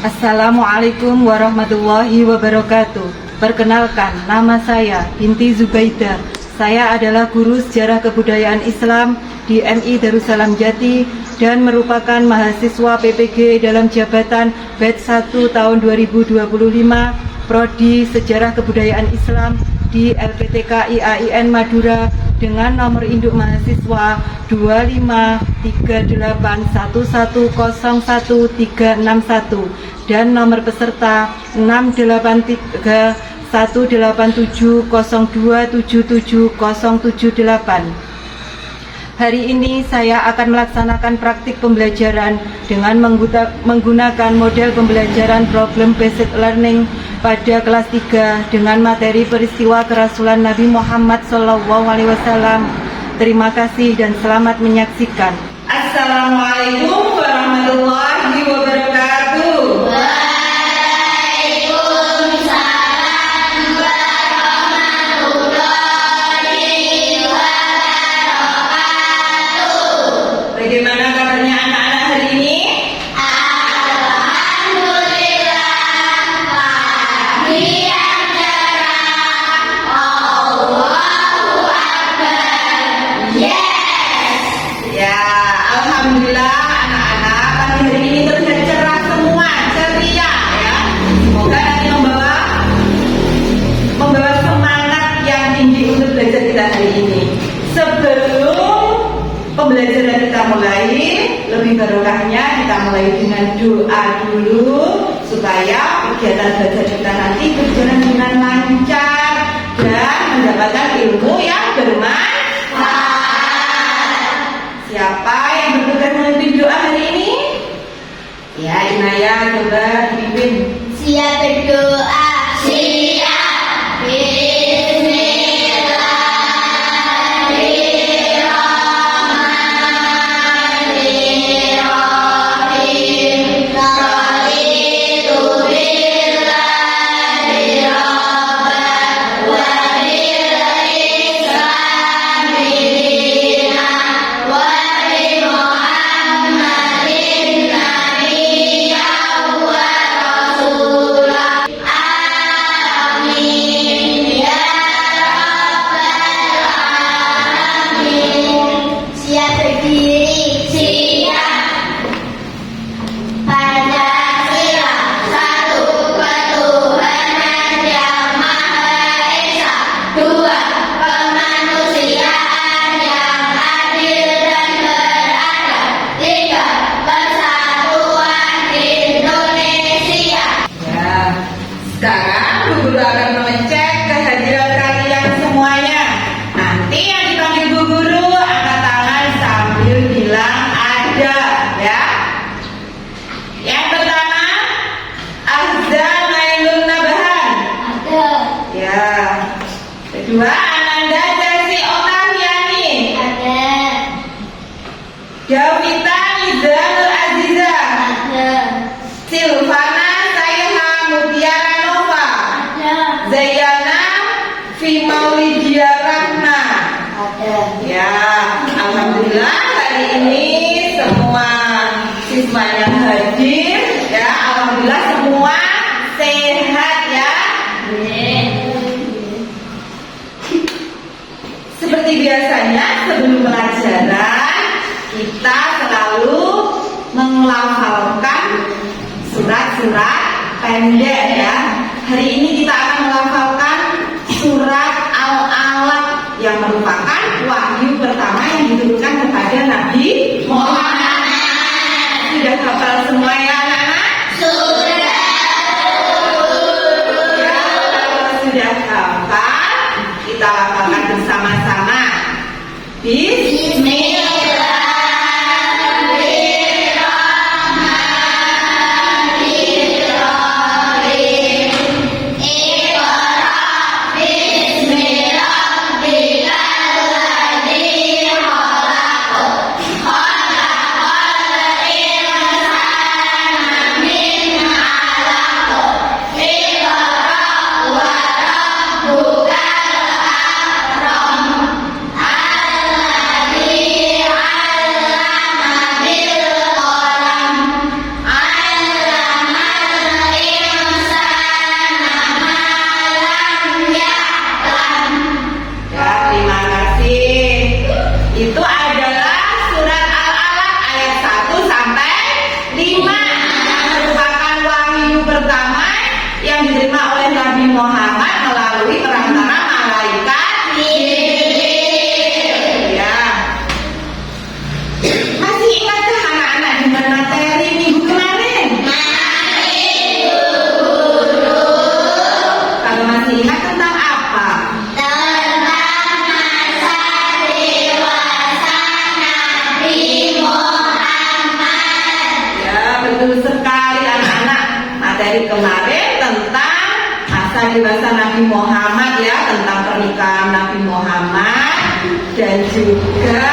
Assalamualaikum warahmatullahi wabarakatuh. Perkenalkan, nama saya Binti Zubaidah. Saya adalah guru sejarah kebudayaan Islam di MI Darussalam Jati dan merupakan mahasiswa PPG dalam jabatan Batch 1 tahun 2025 Prodi Sejarah Kebudayaan Islam di LPTK IAIN Madura dengan nomor induk mahasiswa 25381101361 dan nomor peserta 6831870277078. Hari ini saya akan melaksanakan praktik pembelajaran dengan menggunakan model pembelajaran problem based learning pada kelas 3 dengan materi peristiwa kerasulan Nabi Muhammad SAW. Terima kasih dan selamat menyaksikan. Assalamualaikum warahmatullahi wabarakatuh. Bagaimana kabarnya anak-anak hari ini? Alhamdulillah, pagi yang cerah, Allahu Akbar. Yes. Ya, alhamdulillah anak-anak pagi hari ini terlihat cerah semua, ceria ya. Semoga nanti membawa semangat yang tinggi untuk belajar kita hari ini. Sebelum pembelajaran kita mulai, lebih barokahnya kita mulai dengan doa dulu supaya kegiatan belajar kita nanti berjalan dengan lancar dan mendapatkan ilmu yang bermanfaat. Siapa yang bertugas memimpin doa hari ini? Ya, Inaya, coba dipimpin. Siap berdoa. Siap. Sekarang Bu Guru akan mengecek kehadiran kalian semuanya. Nanti yang dipanggil Bu Guru angkat tangan sambil bilang ada ya. Yang pertama, Azza Nailun Nabahan. Ada. Ya. Kedua, Ananda Jasi Otaviani. Ada. Davita Nizamul Aziza. Ada. Silvana Sayha Mutiara Nova. Ada. Zayana Fimaulidia Rahma. Ada. Ya, alhamdulillah hari ini semua siswa yang hadir ya, alhamdulillah semua sehat ya. Seperti biasanya sebelum pelajaran kita selalu menghafalkan surat-surat pendek ya. Hari ini kita akan melafalkan surat Al-Alaq yang merupakan wahyu pertama yang diturunkan kepada Nabi Muhammad. Sudah hafal semua ya anak-anak? Sudah. Ya, kalau sudah hafal, kita lafalkan bersama-sama. Bismillahirrahmanirrahim. materi kemarin tentang masa dewasa Nabi Muhammad ya, tentang pernikahan Nabi Muhammad dan juga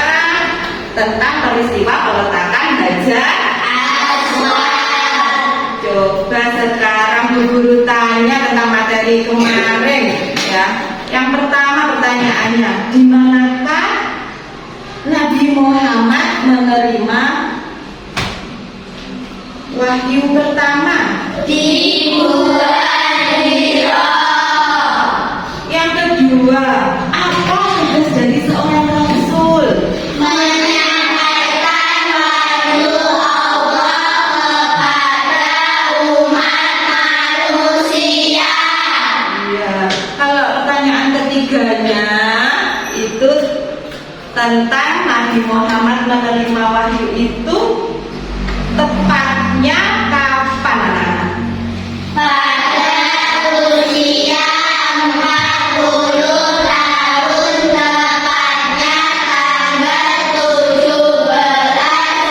tentang peristiwa peletakan Hajar Aswad. Coba sekarang Bu Guru tanya tentang materi kemarin ya. Yang pertama pertanyaannya, di manakah Nabi Muhammad menerima wahyu pertama? Di Bulan Hijrah. Yang kedua, apa tugas dari seorang rasul? Menyampaikan wahyu Allah kepada umat manusia. Iya. Kalau pertanyaan ketiganya itu tentang Nabi Muhammad menerima wahyu itu tepatnya kapan anak-anak? Pada usia 40 tahun, tepatnya tanggal 17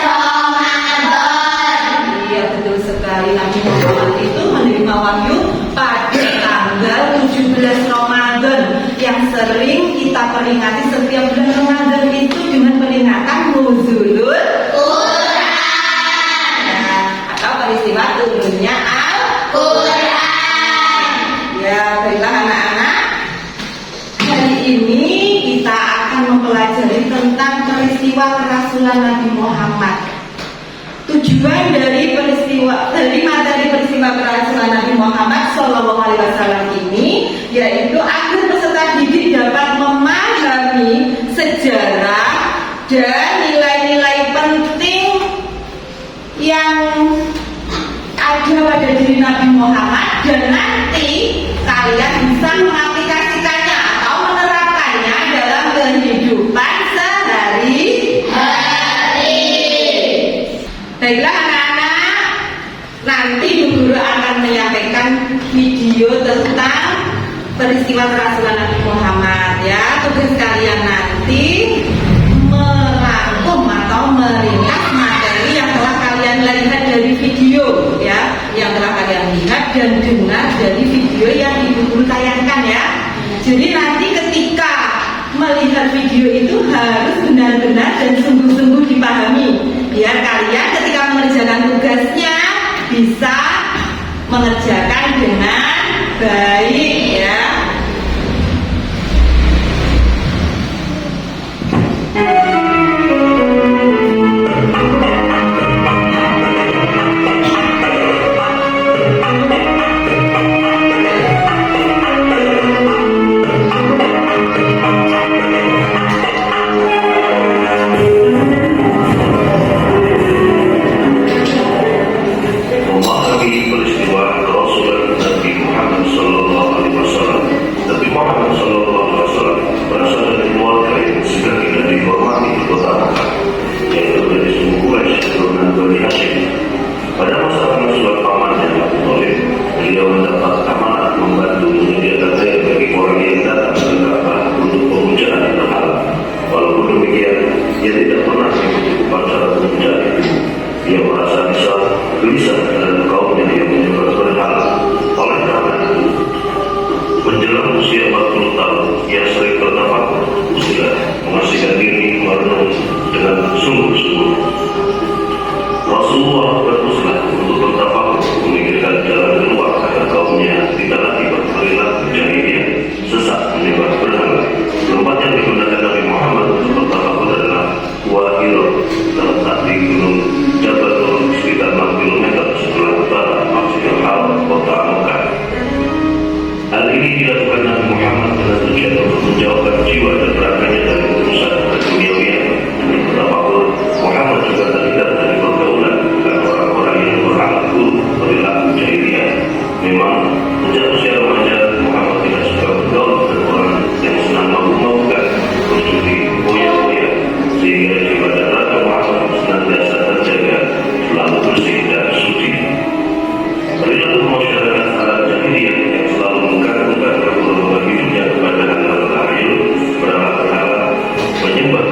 Ramadan. Iya betul sekali, Nabi Muhammad itu menerima wahyu pada tanggal 17 Ramadan yang sering kita peringati setiap bulan Ramadan itu dengan peringatan Nuzulul Quran atau peristiwa turunnya Al-Quran. Ya baiklah anak-anak, hari ini kita akan mempelajari tentang peristiwa kerasulan Nabi Muhammad. Tujuan dari materi peristiwa kerasulan Nabi Muhammad Shallallahu Alaihi Wasallam ini yaitu agar peserta didik dapat memahami sejarah dan nilai-nilai penting yang ada pada diri Nabi Muhammad, dan nanti kalian bisa mengaplikasikannya atau menerapkannya dalam kehidupan sehari-hari. Baiklah anak-anak, nanti Bu Guru akan menyampaikan video tentang peristiwa kerasulan Nabi Muhammad ya. Tugas kalian nanti merangkum atau meringkas materi yang telah kalian lihat dari video ya, yang telah kalian lihat dan dengar dari video yang Ibu Guru tayangkan ya. Jadi nanti ketika melihat video itu harus benar-benar dan sungguh-sungguh dipahami, biar kalian ketika mengerjakan tugasnya bisa mengerjakan dengan baik ya. Memahami peristiwa kerasulan Nabi Muhammad Sallallahu Alaihi Wasallam. Nabi Muhammad Sallallahu Alaihi Wasallam berasal dari keluarga yang sudah tidak dihormati di kota Makkah, yaitu dari suku Quraisy keturunan Bani Hashim. Pada masa pengasuhan pamannya Abu Thalib, beliau mendapat amanat membantu menyediakan air bagi orang yang datang ke Ka'bah untuk pemujaan berhala. Walaupun demikian, ia tidak pernah mengikuti upacara pemujaan itu. Ia merasa gelisah dan kaumnya yang menyembah berhala. Oleh karena itu, menjelang usia 40 tahun, ia sering bertafakur, mengasihkan diri merenung dengan sungguh-sungguh. Rasulullah berusaha untuk bertafakur, memikirkan jalan keluar agar kaumnya tidak lagi berperilaku jahiliyah, sesat menyembah berhala. Tempat yang digunakan Nabi Muhammad untuk bertafakur adalah Gua Hiro, terletak di Gunung Jabal Nur sekitar 6 km sebelah utara Masjidil Haram, kota Mekah. Hal ini dilakukan Nabi Muhammad dengan tujuan untuk menjauhkan jiwa dan raganya dari urusan keduniawian. Dengan bertafakur, Muhammad juga terhindar dari pergaulan dengan orang-orang yang berhalal buruk perilaku jahiliyah. Memang sejak usia remaja Muhammad tidak suka bergaul dengan orang yang senang mabuk-mabukan, berjudi, boya-boya, sehingga jiwa dan raga Muhammad senantiasa terjaga, selalu bersih dan suci. Perilaku masyarakat Arab jahiliyah yang selalu mengagungkan berburu hidupnya kepada hal-hal tahyul, berhala-berhala, menyembah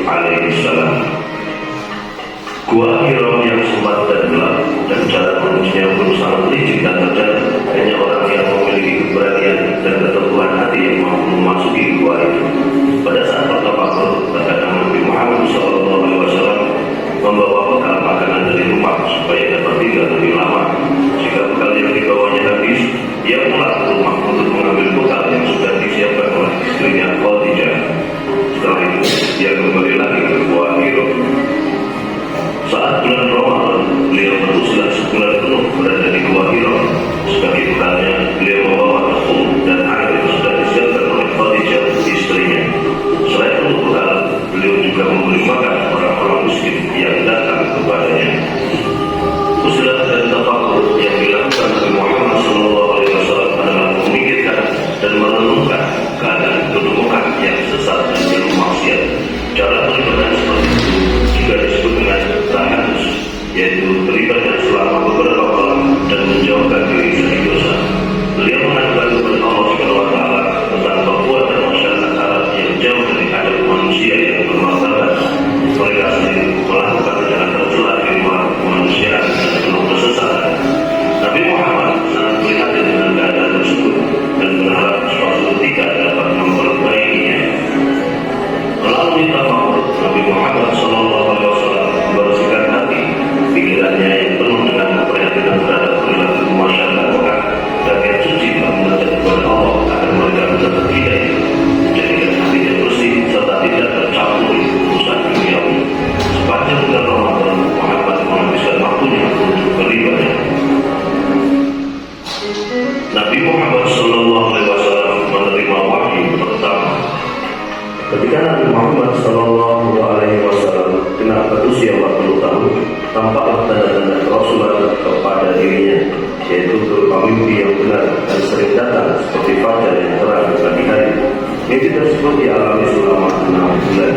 alaihissalam. Gua Hira yang sempat dan gelap dan cara menulisnya pun sangat licik dan terjal. Hanya orang yang memiliki keberanian dan keteguhan hati yang mampu memasuki gua itu. Pada saat bertafakur, terkadang Nabi Muhammad SAW membawa bekal makanan dari rumah supaya dapat tinggal lebih lama. Jika bekal yang dibawanya habis, dia pulang ke rumah untuk mengambil bekal yang sudah disiapkan oleh istrinya Khadijah. Setelah itu, dia kembali lagi ke Gua Hira. Saat bulan Ramadan, beliau berusaha sebulan penuh berada di Gua Hira. Sebagai bekalnya, beliau membawa tepung dan air yang sudah disiapkan oleh Khadijah, istrinya. Selain untuk bekal, beliau juga memberi makan orang-orang miskin yang datang kepadanya. Usaha dan tafakur yang dilakukan Nabi Muhammad SAW adalah memikirkan dan merenungkan keadaan kedudukan yang sesat dan jauh maksiat. Cara beribadah seperti itu juga disebut dengan tahanus, yaitu beribadah selama beberapa malam dan menjauhkan diri dari dosa. Beliau mengatakan kepada Allah SWT tentang perbuatan masyarakat Arab yang jauh dari adab manusia yang bermartabat. Mereka sendiri melakukan dengan tercela di luar kemanusiaan dan penuh kesesatan. Nabi Muhammad sangat prihatin dengan keadaan tersebut dan berharap suatu ketika dapat memperbaikinya. Melalui tafakur, Nabi Muhammad SAW membersihkan hati, pikirannya yang penuh dengan keprihatinan terhadap perilaku masyarakat Mekah dan yang suci menghadap kepada Allah agar mereka mendapat hidayah, menjadikan hatinya bersih serta tidak tercampuri urusan duniawi. Sepanjang bulan Ramadan, Muhammad menghabiskan waktunya untuk beribadah. Nabi Muhammad SAW menerima wahyu pertama. Ketika Nabi Muhammad SAW kena berusia 40 tahun, tampaklah tanda-tanda kerasulan kepada dirinya, yaitu berupa mimpi yang benar dan sering datang seperti fajar yang terang di pagi hari. Mimpi tersebut dialami selama 6 bulan.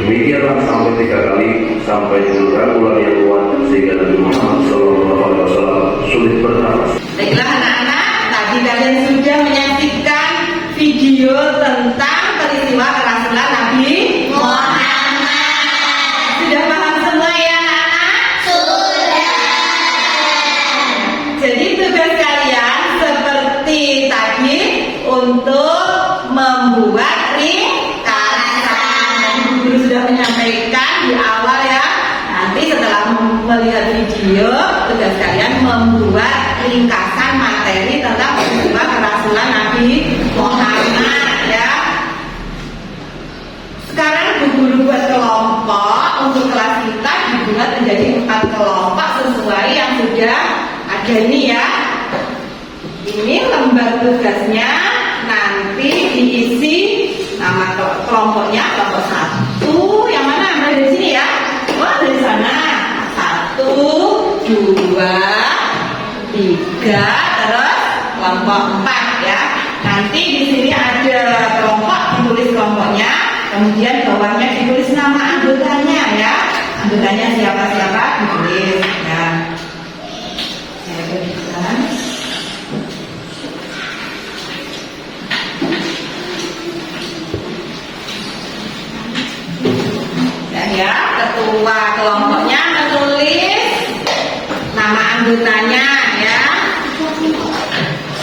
Demikianlah sampai 3 kali sampai dengan rangkulan yang kuat sehingga Nabi Muhammad SAW sulit bernafas. Baiklah anak-anak, tadi kalian sudah menyaksikan video tentang peristiwa kerasulan Nabi Muhammad. Sudah paham semua ya anak-anak? Sudah. Jadi tugas kalian seperti tadi untuk membuat Guru sudah menyampaikan di awal ya. Nanti setelah melihat video, tugas kalian membuat ringkasan materi tentang peristiwa kerasulan Nabi Muhammad ya. Sekarang Bu Guru buat kelompok untuk kelas kita dibuat menjadi 4 kelompok sesuai yang sudah ada ini ya. Ini lembar tugasnya nanti diisi nama kelompoknya kelompok 1 yang mana? Dari sini ya. Oh dari sana. 1, 2, 3, terus kelompok 4 ya. Nanti di sini ada kelompok, ditulis kelompoknya, kemudian bawahnya ditulis nama anggotanya ya. Anggotanya siapa-siapa ditulis ya. Saya berikan. Ya, ketua kelompoknya menulis nama anggotanya ya.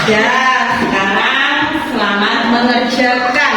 Ya, sekarang selamat mengerjakan.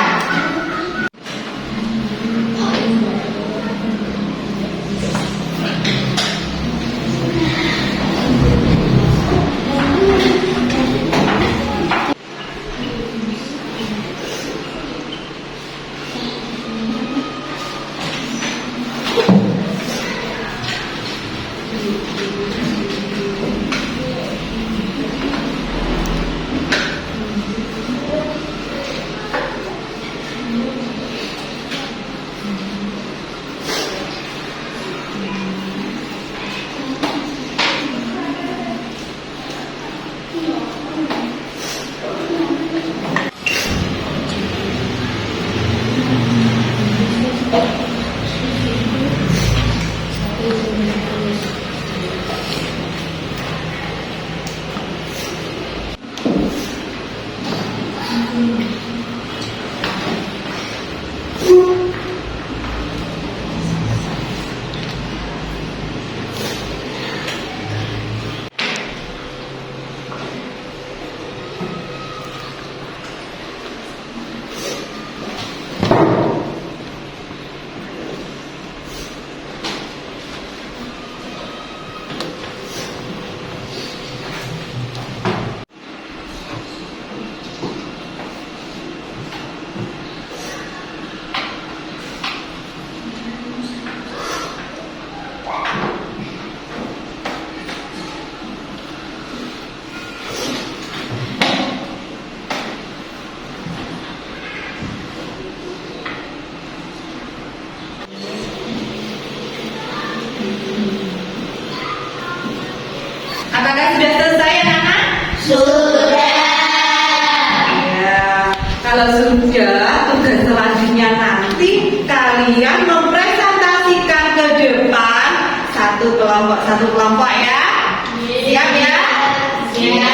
Sudah. Ya, kalau sudah, tugas selanjutnya nanti kalian mempresentasikan ke depan satu kelompok ya. Siap ya? Siap.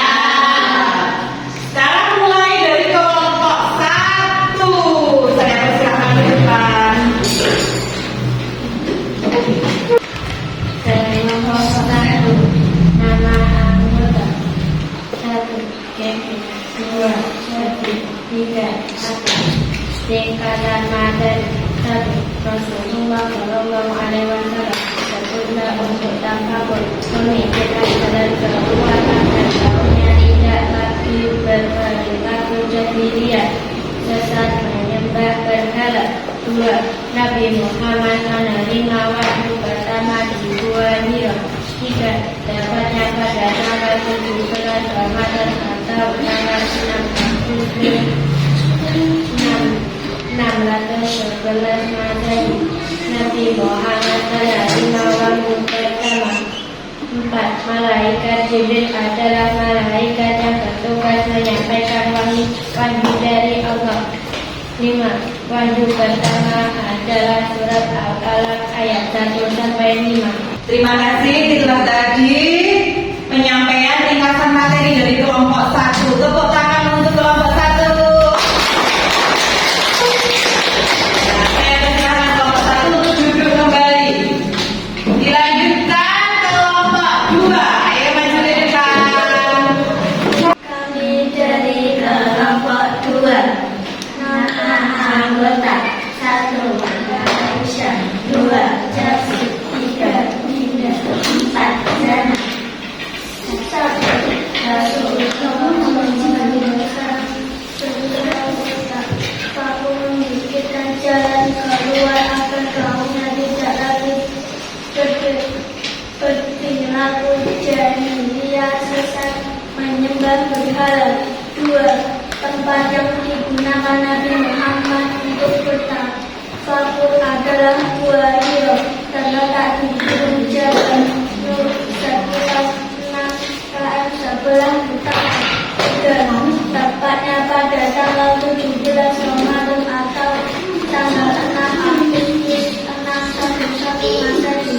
Sekarang mulai dari kelompok 1. Saya persilahkan ke depan. Kelompok 1. Nama anggota 1. Kevin 2. Syafi 3. Aku Tingkatan materi 1. Rasulullah Shallallahu Alaihi Wasallam bersabda untuk tafakur memikirkan jalan keluar agar kaumnya tidak lagi berperilaku jahiliyah sesat menyembah berhala. 2. Nabi Muhammad menerima wahyu pertama di Gua Hira. 3. Dapatnya pada tanggal 17 Ramadan atau tanggal 611 Masehi. Nabi Muhammad menerima wahyu pertama. 4. Malaikat Jibril adalah malaikat yang bertugas menyampaikan wahyu dari Allah. 5. Wahyu pertama adalah surat Al-Alaq ayat 1 sampai 5. Terima kasih, itulah tadi penyampaian ringkasan materi dari kelompok 1. Tepuk tangan untuk kelompok 1. Nah, saya persilahkan kelompok 1 untuk duduk kembali. Dilanjutkan kelompok 2. Ayo maju ke depan. Kami dari kelompok 2. Nama anggota 1. Aisyah 2. Jasi 3. Dinda 4. Zana 1. Aku memikirkan jalan keluar agar kaumnya tidak lagi berperilaku jahiliyah sesat menyembah berhala. 2. Tempat yang digunakan Nabi Muhammad untuk bertafakur adalah Gua Hira, terletak di ujung Jabal Nur sekitar 6 km sebelah utara. 3. Tepatnya pada tanggal 17 Ramadan atau tanggal 6 Agustus 611 Masehi.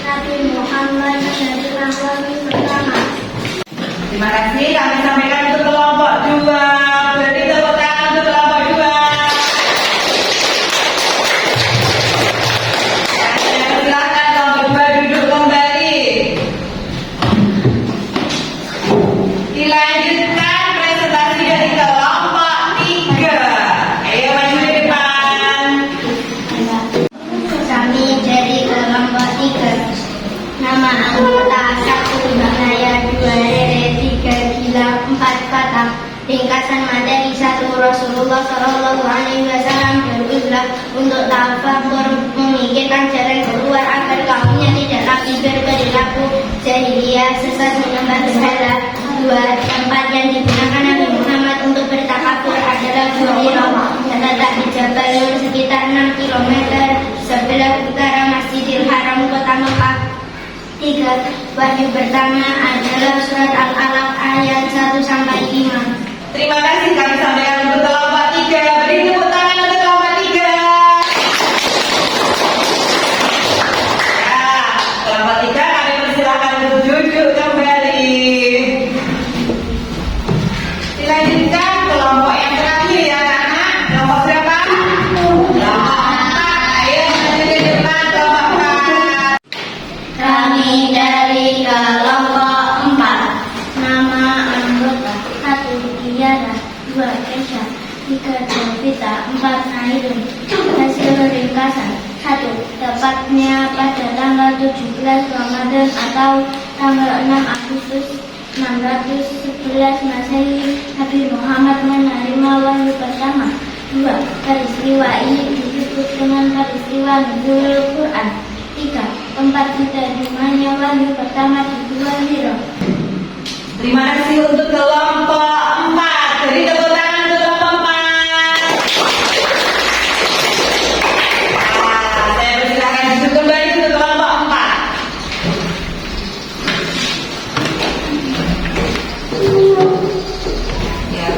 Nabi Muhammad menerima wahyu pertama. Terima kasih, kami sampaikan untuk kelompok 2. Beri tepuk tangan untuk kelompok 2. Saya persilahkan kelompok 2 duduk kembali. Dilanjutkan presentasi dari kelompok 3. Ayo maju ke depan. Kami dari kelompok 3. Nama anggota 1. Naya 2. Rere 3. Gila 4. Kata ringkasan materi 1. Rasulullah Shallallahu Alaihi Wasallam berusaha untuk tafakur memikirkan jalan keluar agar kaumnya tidak lagi berperilaku jahiliyah sesat menyembah berhala. 2. Tempat yang digunakan Nabi Muhammad untuk bertafakur adalah Gua Hira, terletak di Jabal Nur sekitar 6 km sebelah utara Masjidil Haram Kota Mekah. 3. Wahyu pertama adalah surat Al-Alaq ayat 1 sampai 5. Terima kasih, kami sampaikan untuk kelompok 3. Beri tepuk tangan untuk kelompok 3. Ya, kelompok 3 kami persilahkan untuk duduk kembali. Dilanjutkan kelompok yang terakhir ya anak-anak. Kelompok berapa? Kelompok 4. Ayo maju ke depan kelompok 4. Kami dari kelompok 4. Nama anggota 1. Tiara 2. Kesha 3. Jovita 4. Nairun. Hasil ringkasan 1. Tepatnya pada tanggal 17 Ramadan atau tanggal 6 Agustus 611 Masehi, Nabi Muhammad menerima wahyu pertama. 2. Peristiwa ini disebut dengan peristiwa Nuzulul Quran. 3. Tempat diterimanya wahyu pertama di Gua Hira. Terima kasih untuk kelompok 4. Beri tepuk tangan untuk kelompok 4. Nah, saya persilakan duduk kembali untuk kelompok 4.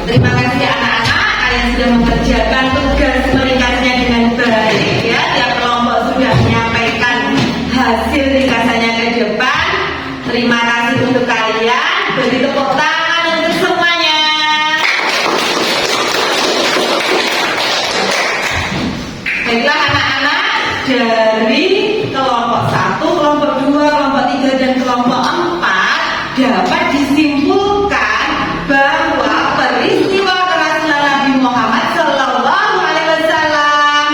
Terima kasih anak-anak, kalian sudah mengerjakan tugas meringkasnya dengan baik ya. Tiap kelompok sudah menyampaikan hasil ringkasannya ke depan. Terima kasih untuk kalian. Beri tepuk tangan untuk semuanya. Baiklah anak-anak, dari kelompok 1, kelompok 2, kelompok 3, dan kelompok 4 dapat disimpulkan bahwa peristiwa kerasulan Nabi Muhammad Sallallahu Alaihi Wasallam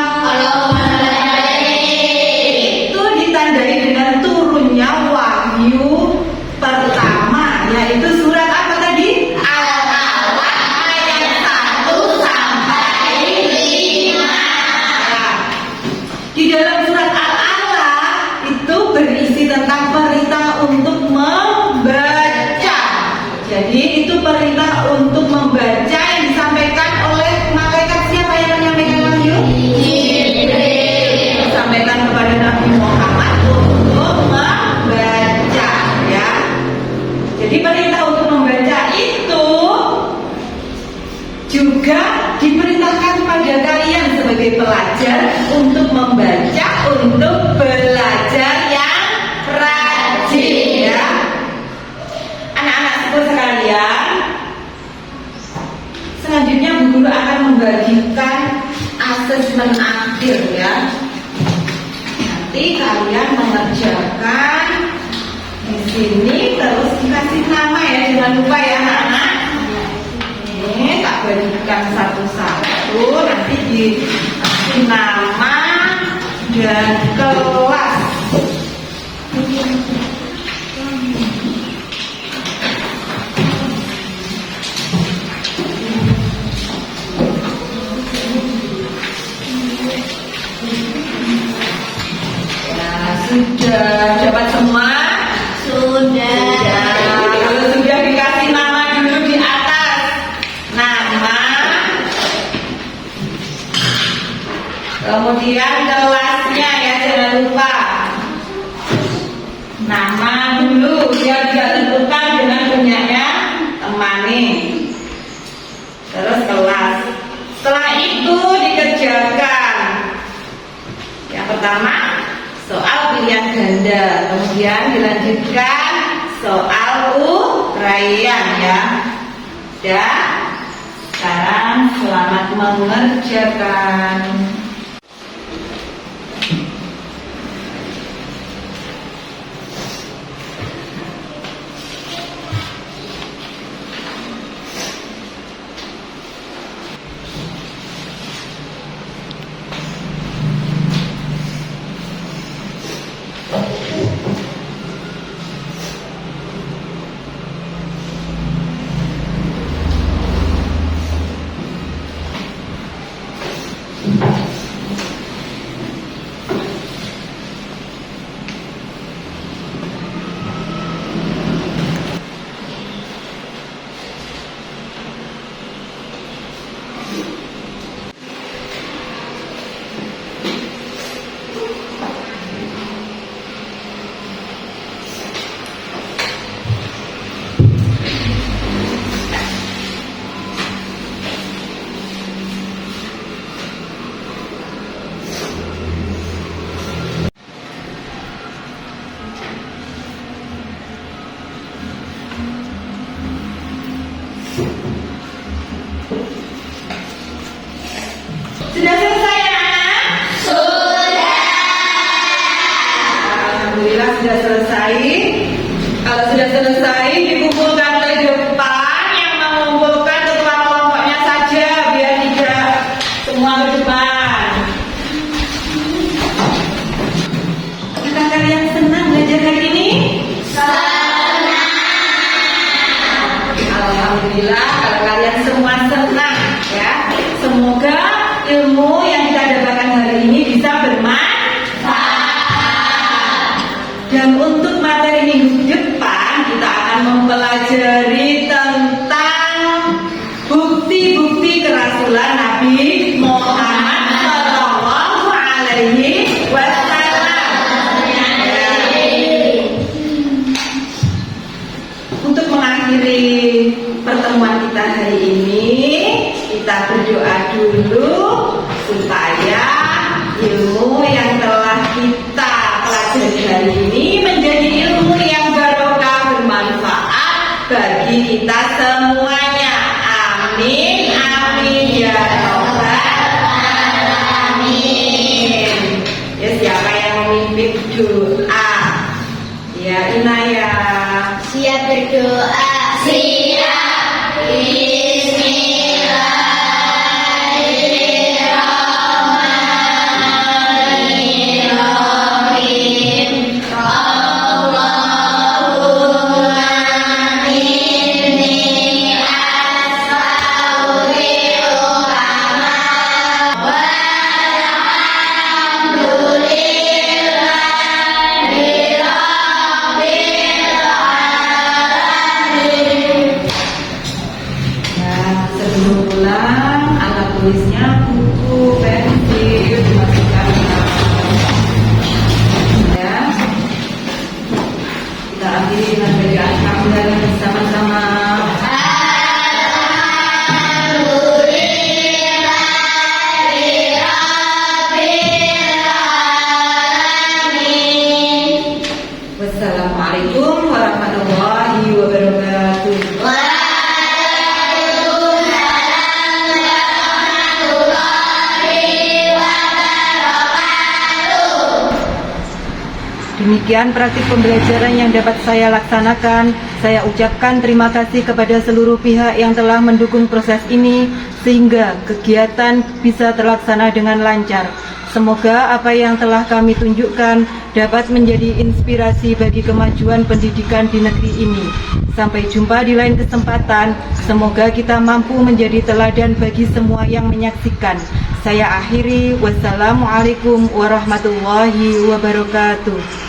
itu ditandai dengan turunnya wahyu pertama, yaitu surat apa tadi? Al-Alaq ayat 1 sampai 5. Di dalam surat Al-Alaq itu berisi tentang perintah untuk membaca. Jadi itu perintah untuk membaca yang disampaikan oleh malaikat. Siapa yang menyampaikan wahyu? Jibril. Disampaikan kepada Nabi Muhammad untuk membaca ya. Jadi perintah untuk membaca itu juga diperintahkan pada kalian sebagai pelajar untuk membaca, untuk belajar yang rajin ya. Anak-anak sekolah sekalian, selanjutnya Bu Guru akan membagikan asesmen akhir ya. Nanti kalian mengerjakan di sini terus dikasih nama ya, jangan lupa ya anak-anak. Ini tak bagikan satu-satu, nanti dikasih nama dan kelas. Sudah dapat semua? Sudah. Kalau sudah dikasih nama dulu di atas. Nama. Kemudian kelasnya ya, jangan lupa. Nama dulu, dia tidak tentukan dengan punyanya temani. Terus kelas. Setelah itu dikerjakan. Yang pertama soal pilihan ganda, kemudian dilanjutkan soal uraian ya. Dan sekarang selamat mengerjakan. Sudah selesai anak-anak? Sudah. Alhamdulillah sudah selesai. Kalau sudah selesai dikumpulkan ke depan. Yang mengumpulkan ketua kelompoknya saja biar tidak semua ke depan. Apakah kalian senang belajar hari ini? Senang. Alhamdulillah kalau kalian semua senang ya. Semoga ilmu yang kita dapatkan hari ini bisa bermanfaat. Dan untuk materi minggu depan kita akan mempelajari tentang bukti-bukti kerasulan Nabi Muhammad Sallallahu Alaihi Wasallam. Bu Untuk mengakhiri pertemuan kita hari ini, kita berdoa dulu supaya ilmu yang telah kita pelajari hari ini menjadi ilmu yang barokah, bermanfaat bagi kita semuanya. Amin, amin ya rabbal alamin. Ya, siapa yang memimpin doa? Ya, Inayah. Siap berdoa. Siap. Bismillahirrahmanirrahim. Allahumma inni astagfiruka wa alhamdulillahi rabbil alamin. Nah, sebelum pulang, alat tulisnya buku, pensil, dimasukkan ke dalam. Ya, kita akhiri dengan bacaan hamdalah bersama-sama. Wassalamualaikum warahmatullahi wabarakatuh. Demikian praktik pembelajaran yang dapat saya laksanakan. Saya ucapkan terima kasih kepada seluruh pihak yang telah mendukung proses ini sehingga kegiatan bisa terlaksana dengan lancar. Semoga apa yang telah kami tunjukkan dapat menjadi inspirasi bagi kemajuan pendidikan di negeri ini. Sampai jumpa di lain kesempatan. Semoga kita mampu menjadi teladan bagi semua yang menyaksikan. Saya akhiri. Wassalamualaikum warahmatullahi wabarakatuh.